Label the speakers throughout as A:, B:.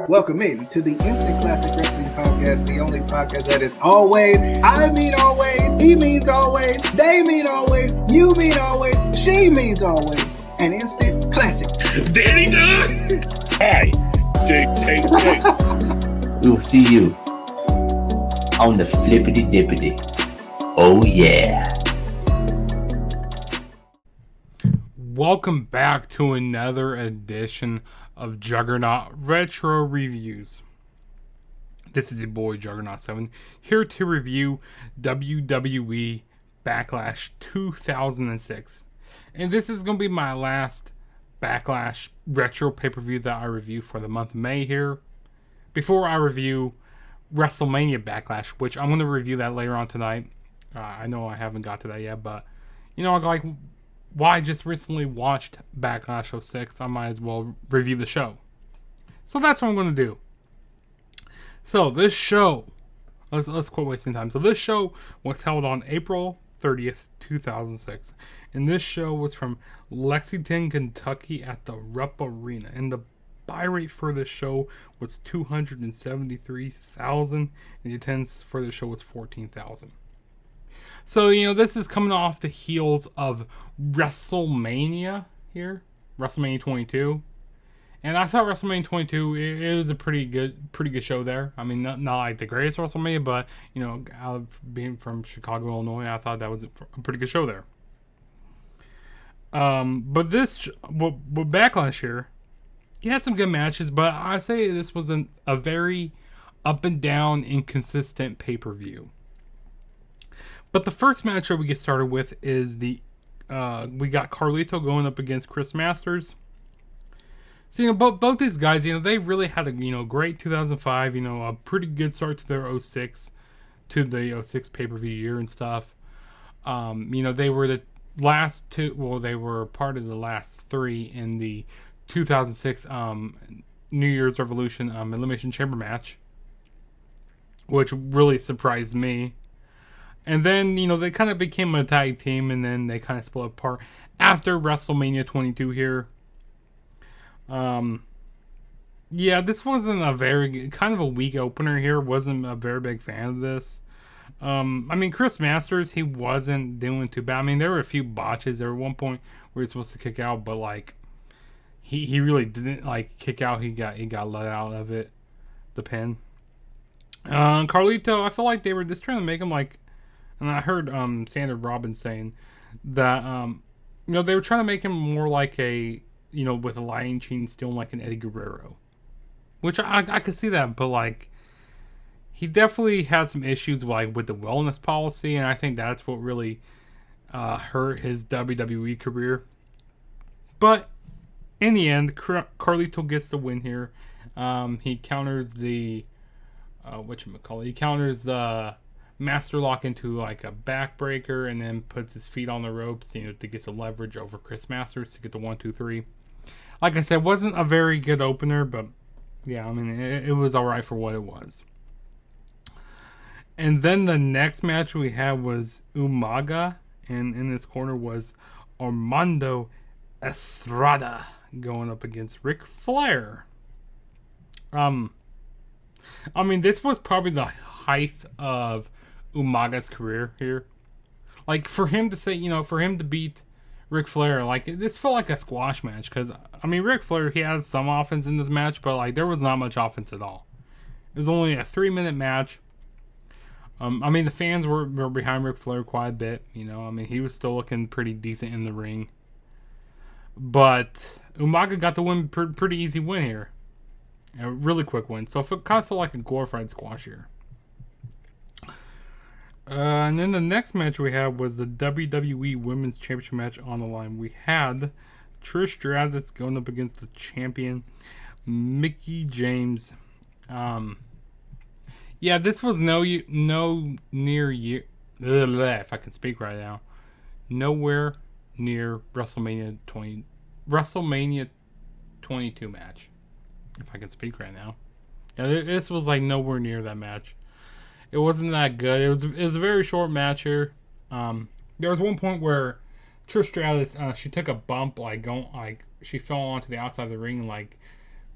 A: Welcome in to the Instant Classic Wrestling Podcast, the only podcast that is always, I mean always, he means always, they mean always, you mean always, she means always, an instant classic.
B: Danny Dunn! Hi, Jake.
C: We will see you on the flippity dippity. Oh yeah.
D: Welcome back to another edition of Juggernaut Retro Reviews. This is your boy Juggernaut7 here to review WWE Backlash 2006. And this is going to be my last Backlash Retro pay-per-view that I review for the month of May here. Before I review WrestleMania Backlash, which I'm going to review that later on tonight. I know I haven't got to that yet, but you know, I just recently watched Backlash 06, I might as well review the show. So that's what I'm going to do. So this show, let's quit wasting time. So this show was held on April 30th, 2006. And this show was from Lexington, Kentucky at the Rupp Arena. And the buy rate for this show was 273,000. And the attendance for this show was 14,000. So, you know, this is coming off the heels of WrestleMania here. WrestleMania 22. And I thought WrestleMania 22, it was a pretty good show there. I mean, not like the greatest WrestleMania, but, you know, out of being from Chicago, Illinois, I thought that was a pretty good show there. But Backlash here, he had some good matches, but I say this was a very up and down, inconsistent pay-per-view. But the first match that we get started with is we got Carlito going up against Chris Masters. So, you know, both these guys, you know, they really had a, you know, great 2005, you know, a pretty good start to their 06 pay-per-view year and stuff. You know, they were the last two, well, they were part of the last three in the 2006 New Year's Revolution Elimination Chamber match, which really surprised me. And then, you know, they kind of became a tag team, and then they kind of split apart after WrestleMania 22 here. Yeah, this wasn't a very, kind of a weak opener here. Wasn't a very big fan of this. I mean, Chris Masters, he wasn't doing too bad. I mean, there were a few botches. There were one point where he was supposed to kick out, but, like, he really didn't, like, kick out. He got let out of it, the pin. Carlito, I feel like they were just trying to make him, like, and I heard Sandra Robbins saying that, you know, they were trying to make him more like a, you know, with a lion chain stealing like an Eddie Guerrero. Which I could see that, but, like, he definitely had some issues, like, with the wellness policy, and I think that's what really hurt his WWE career. But, in the end, Carlito gets the win here. He counters he counters the Master Lock into like a backbreaker, and then puts his feet on the ropes, you know, to get some leverage over Chris Masters to get the 1-2-3. Like I said, wasn't a very good opener, but yeah, I mean, it was alright for what it was. And then the next match we had was Umaga, and in this corner was Armando Estrada going up against Ric Flair. I mean, this was probably the height of Umaga's career here. Like, for him to say, you know, for him to beat Ric Flair, like, this felt like a squash match. Because, I mean, Ric Flair, he had some offense in this match, but, like, there was not much offense at all. It was only a 3-minute match. I mean, the fans were behind Ric Flair quite a bit, you know. I mean, he was still looking pretty decent in the ring. But Umaga got the win, pretty easy win here. A really quick win. So it kind of felt like a glorified squash here. And then the next match we had was the WWE Women's Championship match on the line. We had Trish Stratus going up against the champion, Mickie James. Yeah, this was if I can speak right now, nowhere near WrestleMania 22 match. If I can speak right now. Yeah, this was like nowhere near that match. It wasn't that good. It was a very short match here. There was one point where Trish Stratus, she took a bump, she fell onto the outside of the ring and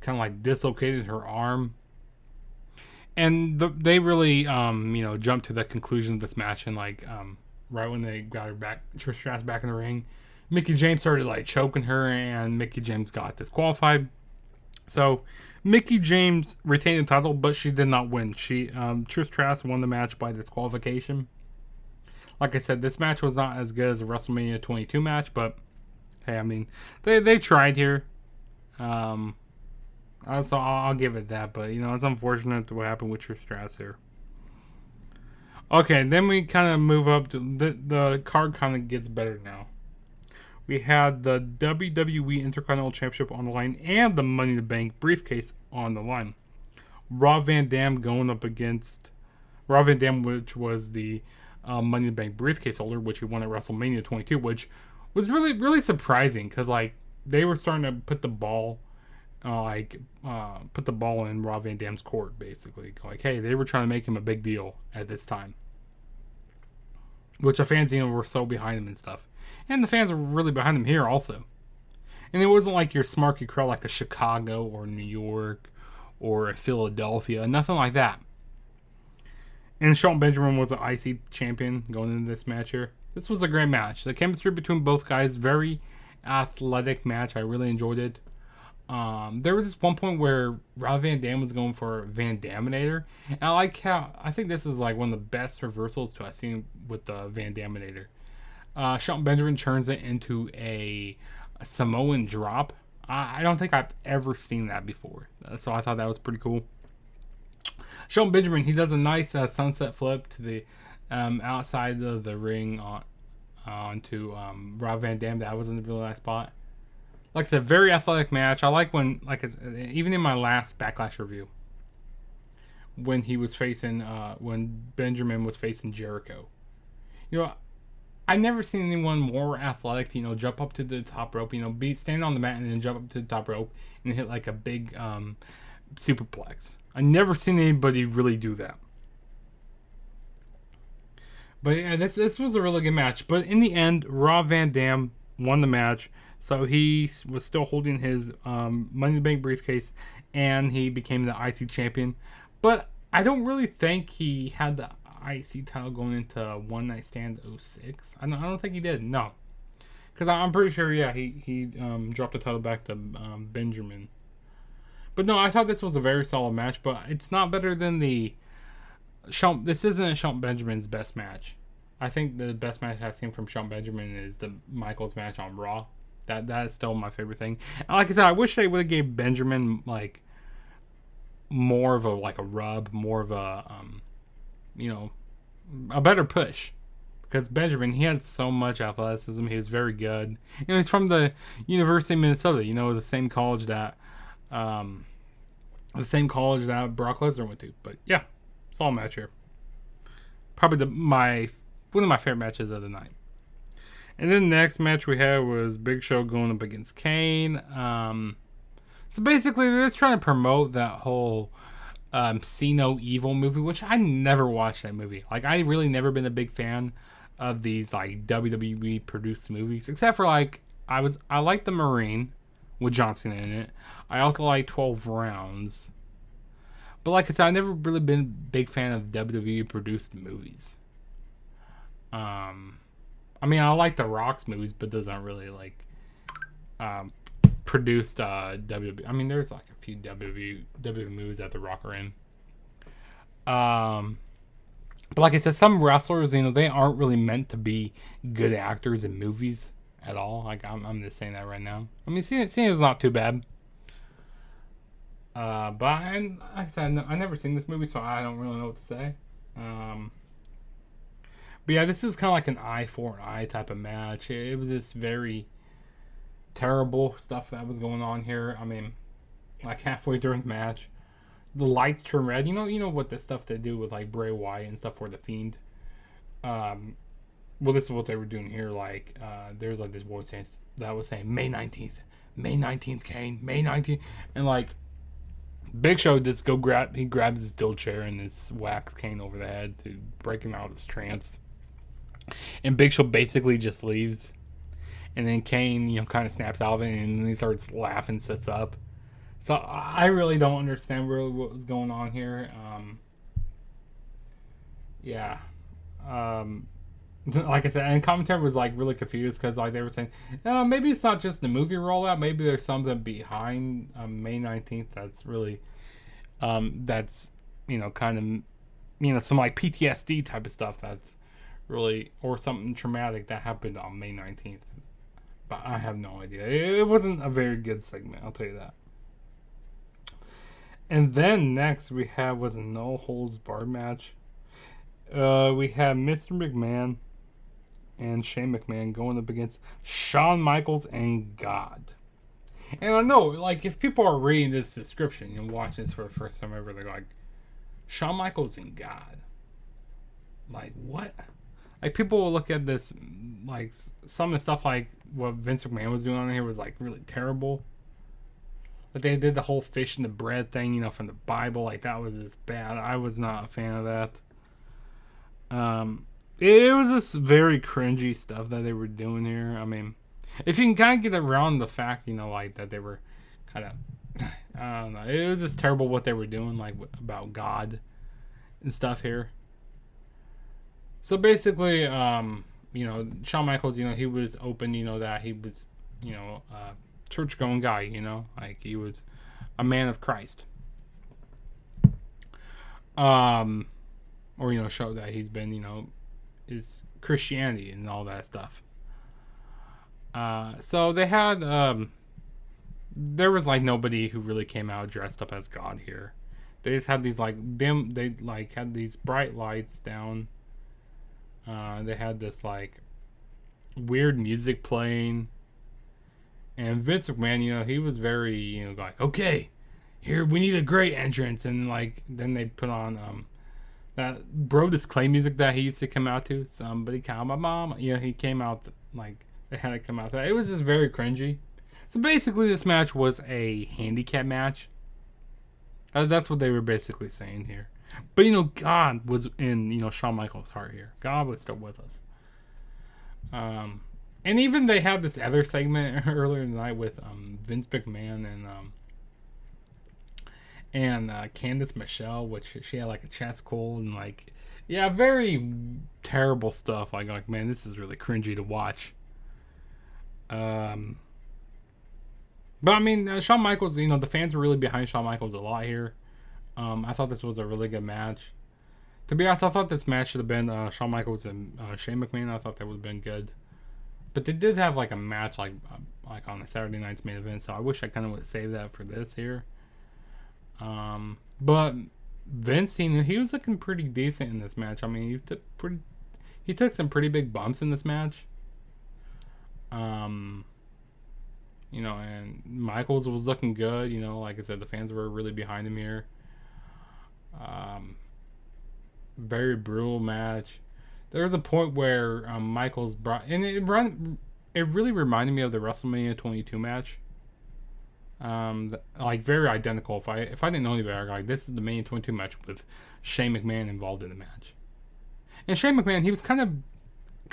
D: kind of like dislocated her arm. And they really, jumped to the conclusion of this match. And like, right when they got her back, Trish Stratus back in the ring, Mickie James started like choking her, and Mickie James got disqualified. So Mickie James retained the title, but she did not win. Trish Stratus won the match by disqualification. Like I said, this match was not as good as a WrestleMania 22 match, but hey, I mean, they tried here. So I'll give it that, but it's unfortunate what happened with Trish Stratus here. Okay, then we kind of move up to the card kind of gets better now. We had the WWE Intercontinental Championship on the line and the Money in the Bank briefcase on the line. Rob Van Dam going up against Rob Van Dam, which was the Money in the Bank briefcase holder, which he won at WrestleMania 22, which was really, really surprising because like they were starting to put the ball in Rob Van Dam's court, basically. Like, hey, they were trying to make him a big deal at this time, which the fans, were so behind him and stuff. And the fans are really behind him here also. And it wasn't like your smarky crowd like a Chicago or New York or a Philadelphia. Nothing like that. And Shelton Benjamin was an IC champion going into this match here. This was a great match. The chemistry between both guys, very athletic match. I really enjoyed it. There was this one point where Rob Van Dam was going for Van Daminator. And I like how, I think this is like one of the best reversals to I've seen with the Van Daminator. Shelton Benjamin turns it into a Samoan drop. I don't think I've ever seen that before. So I thought that was pretty cool. Shelton Benjamin, he does a nice sunset flip to the outside of the ring onto Rob Van Dam. That was a really nice spot. Like I said, very athletic match. I like when, even in my last Backlash review, when he was facing, when Benjamin was facing Jericho. I've never seen anyone more athletic to, jump up to the top rope, be standing on the mat and then jump up to the top rope and hit like a big superplex. I've never seen anybody really do that. But yeah, this was a really good match. But in the end, Rob Van Dam won the match. So he was still holding his Money in the Bank briefcase, and he became the IC champion. But I don't really think he had the IC title going into One Night Stand 06. I don't think he did. No, because I'm pretty sure. Yeah, he dropped the title back to Benjamin. But no, I thought this was a very solid match. But it's not better than the Shelton. This isn't Shelton Benjamin's best match. I think the best match I've seen from Shelton Benjamin is the Michaels match on Raw. That is still my favorite thing. And like I said, I wish they would have gave Benjamin like more of a rub, more of a a better push, because Benjamin, he had so much athleticism. He was very good. He's from the University of Minnesota. The same college that Brock Lesnar went to. But yeah, solid match here. Probably one of my favorite matches of the night. And then the next match we had was Big Show going up against Kane. So basically, they're just trying to promote that whole See No Evil movie, which I never watched that movie. Like, I really never been a big fan of these like WWE produced movies, except for like I like The Marine with John Cena in it. I also like 12 Rounds. But like I said, I've never really been a big fan of WWE produced movies. I mean, I like The Rock's movies, but those aren't really like produced WWE. I mean, there's like a few WWE movies that The Rock are in. But like I said, some wrestlers, they aren't really meant to be good actors in movies at all. Like I'm just saying that right now. I mean, Cena's not too bad. But like I said, I've never seen this movie, so I don't really know what to say. But yeah, this is kind of like an eye for an eye type of match. It was this very terrible stuff that was going on here. I mean, like halfway during the match, the lights turn red. You know what the stuff they do with like Bray Wyatt and stuff for the Fiend. Well, this is what they were doing here. Like, there's like this voice that was saying May 19th, Kane, May 19th, and like Big Show just he grabs his steel chair and this whacks Kane over the head to break him out of his trance. And Big Show basically just leaves. And then Kane, kind of snaps out of it, and then he starts laughing, sits up. So I really don't understand really what was going on here. Yeah. Like I said, and commentary was like really confused because like they were saying, maybe it's not just the movie rollout. Maybe there's something behind May 19th that's really, that's kind of some like PTSD type of stuff that's really, or something traumatic that happened on May 19th. But I have no idea. It wasn't a very good segment, I'll tell you that. And then next we was a no holds barred match. We had Mr. McMahon and Shane McMahon going up against Shawn Michaels and God. And I know, like, if people are reading this description and watching this for the first time ever, they're like, Shawn Michaels and God. Like, what? Like, people will look at this, like, some of the stuff, like, what Vince McMahon was doing on here was, like, really terrible. Like, they did the whole fish and the bread thing, from the Bible. Like, that was just bad. I was not a fan of that. It was just very cringy stuff that they were doing here. I mean, if you can kind of get around the fact, like that they were kind of, I don't know, it was just terrible what they were doing, like about God and stuff here. So basically, Shawn Michaels, he was open, that he was, a church-going guy, like he was a man of Christ. Or, show that he's been, his Christianity and all that stuff. So they had, there was, like, nobody who really came out dressed up as God here. They just had these, like, they, like, had these bright lights down. They had this, like, weird music playing. And Vince McMahon, he was very, like, okay, here, we need a great entrance. And, like, then they put on, that Brodus Clay music that he used to come out to. Somebody call my mama. He came out, like, they had to come out to that. It was just very cringy. So basically this match was a handicap match. That's what they were basically saying here. But, God was in, Shawn Michaels' heart here. God was still with us. And even they had this other segment earlier in the night with Vince McMahon and Candice Michelle, which she had like a chest cold and like, yeah, very terrible stuff. Like man, this is really cringy to watch. But I mean, Shawn Michaels, the fans were really behind Shawn Michaels a lot here. I thought this was a really good match. To be honest, I thought this match should have been Shawn Michaels and Shane McMahon. I thought that would have been good. But they did have like a match like on the Saturday night's main event, so I wish I kind of would save that for this here. But Vince, he was looking pretty decent in this match. I mean, he took some pretty big bumps in this match. And Michaels was looking good. Like I said, the fans were really behind him here. Very brutal match. There was a point where Michaels brought, and it really reminded me of the WrestleMania 22 match. Like very identical. If I didn't know any better, like this is the Mania 22 match with Shane McMahon involved in the match. And Shane McMahon, he was kind of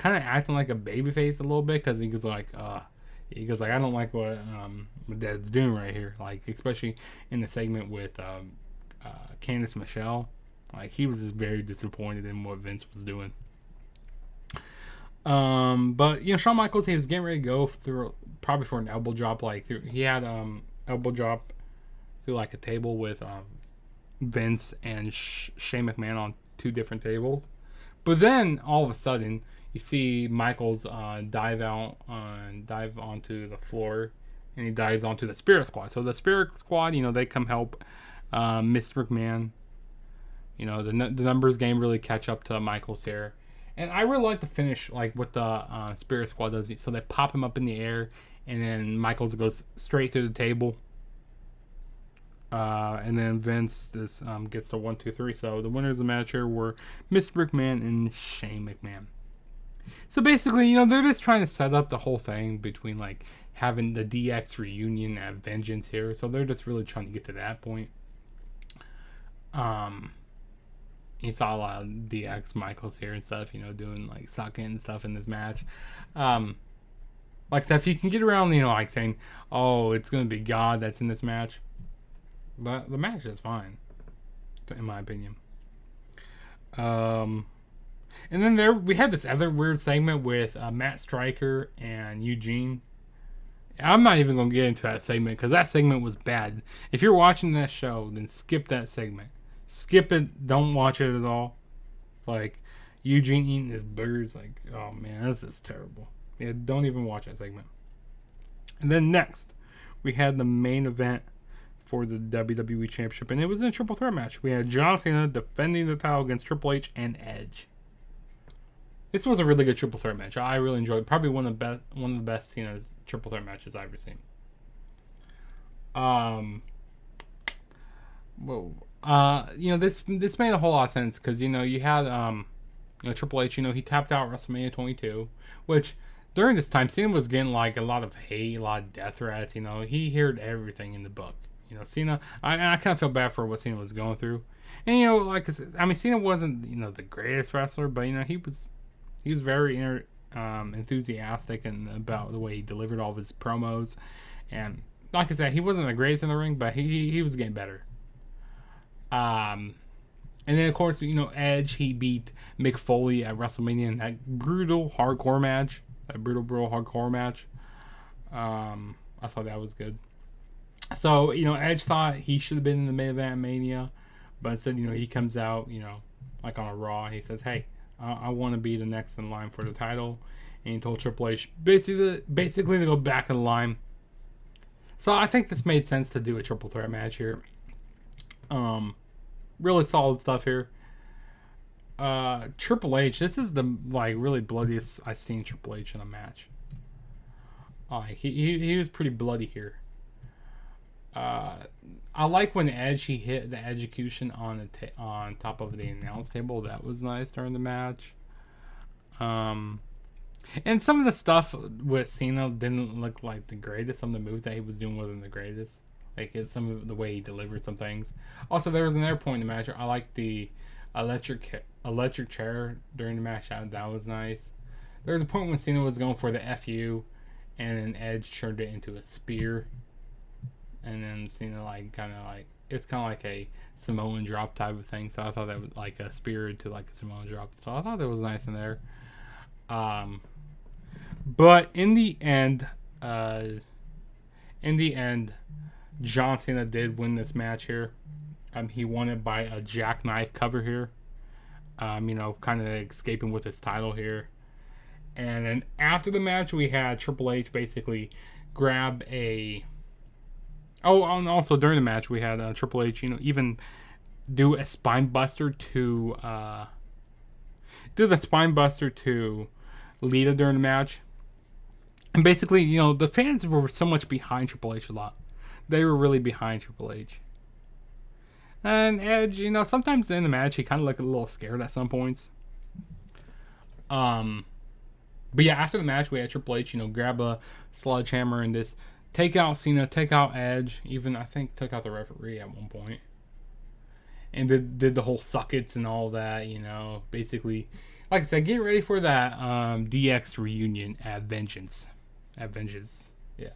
D: acting like a babyface a little bit because he was like, I don't like what Dad's doing right here. Like especially in the segment with Candice Michelle, like he was just very disappointed in what Vince was doing. But Shawn Michaels, he was getting ready to go through probably for an elbow drop. He had elbow drop through like a table with Vince and Shane McMahon on two different tables. But then all of a sudden you see Michaels dive onto the floor, and he dives onto the Spirit Squad. So the Spirit Squad, they come help Mr. McMahon. The numbers game really catch up to Michaels here. And I really like the finish, like what the Spirit Squad does. So they pop him up in the air, and then Michaels goes straight through the table. And then Vince gets the 1, 2, 3. So the winners of the match here were Mr. McMahon and Shane McMahon. So basically, they're just trying to set up the whole thing between like having the DX reunion at Vengeance here. So they're just really trying to get to that point. You saw a lot of DX Michaels here and stuff, doing like sucking and stuff in this match. Like I said, if you can get around, like saying, oh, it's going to be God that's in this match, The match is fine, in my opinion. And then we had this other weird segment with Matt Stryker and Eugene. I'm not even going to get into that segment because that segment was bad. If you're watching that show, then skip that segment. Skip it. Don't watch it at all. Like, Eugene eating his burgers. Like, oh man, this is terrible. Yeah, don't even watch that segment. And then next, we had the main event for the WWE Championship, and it was in a triple threat match. We had John Cena defending the title against Triple H and Edge. This was a really good triple threat match. I really enjoyed it. Probably one of the best Cena triple threat matches I've ever seen. This made a whole lot of sense because you had Triple H. He tapped out WrestleMania 22, which during this time Cena was getting like a lot of hate, a lot of death threats. He heard everything in the book. Cena. I kind of feel bad for what Cena was going through, and like I said, Cena wasn't the greatest wrestler, but he was very enthusiastic and about the way he delivered all of his promos. And like I said, he wasn't the greatest in the ring, but he was getting better. And then, of course, Edge, he beat Mick Foley at WrestleMania in that brutal hardcore match. I thought that was good. So, Edge thought he should have been in the main event Mania. But instead, he comes out, like on a Raw. And he says, hey, I want to be the next in line for the title. And he told Triple H basically to go back in line. So I think this made sense to do a triple threat match here. Really solid stuff here. Triple H, this is the really bloodiest I've seen Triple H in a match. He was pretty bloody here. I like when Edge, he hit the execution on top of the announce table. That was nice during the match. And some of the stuff with Cena didn't look like the greatest. Some of the moves that he was doing wasn't the greatest. Like some of the way he delivered some things. Also, there was another point in the match where I liked the electric chair during the match. That was nice. There was a point when Cena was going for the FU, and then Edge turned it into a spear. And then Cena it's kind of like a Samoan drop type of thing. So I thought that was like a spear to like a Samoan drop. So I thought that was nice in there. But in the end, John Cena did win this match here. He won it by a jackknife cover here. Kind of escaping with his title here. And then after the match, we had Triple H basically grab a... Oh, and also during the match, we had Triple H, even do a spine buster to... Lita during the match. And basically, the fans were so much behind Triple H a lot. They were really behind Triple H. And Edge, sometimes in the match, he kind of looked a little scared at some points. But yeah, after the match, we had Triple H, grab a sledgehammer and just take out Cena, take out Edge. Even, I think, took out the referee at one point. And did the whole suckets and all that, Basically, like I said, get ready for that DX reunion at Vengeance. Yeah.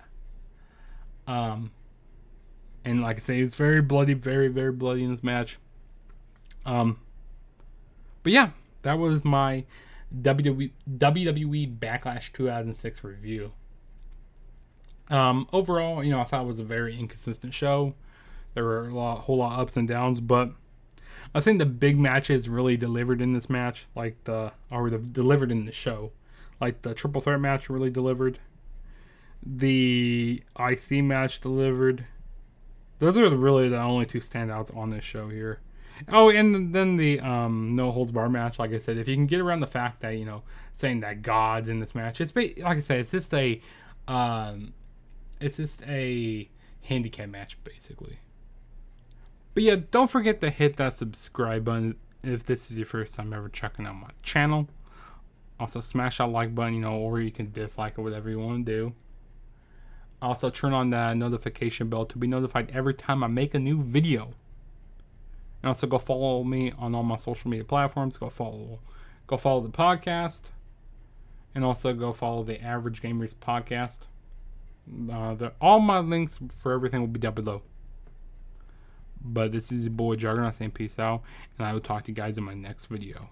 D: And like I say, it's very bloody, very, very bloody in this match. But yeah, that was my WWE Backlash 2006 review. Overall, I thought it was a very inconsistent show. There were a whole lot of ups and downs, but I think the big matches really delivered in this match, delivered in the show. Like the triple threat match really delivered. The IC match delivered. Those are really the only two standouts on this show here. Oh, and then the no holds bar match. Like I said, if you can get around the fact that saying that God's in this match, it's like I said, it's just a handicap match basically. But yeah, don't forget to hit that subscribe button if this is your first time ever checking out my channel. Also, smash that like button, or you can dislike it, whatever you want to do. Also, turn on that notification bell to be notified every time I make a new video. And also, go follow me on all my social media platforms. Go follow the podcast. And also, go follow the Average Gamers podcast. All my links for everything will be down below. But this is your boy Juggernaut saying peace out, and I will talk to you guys in my next video.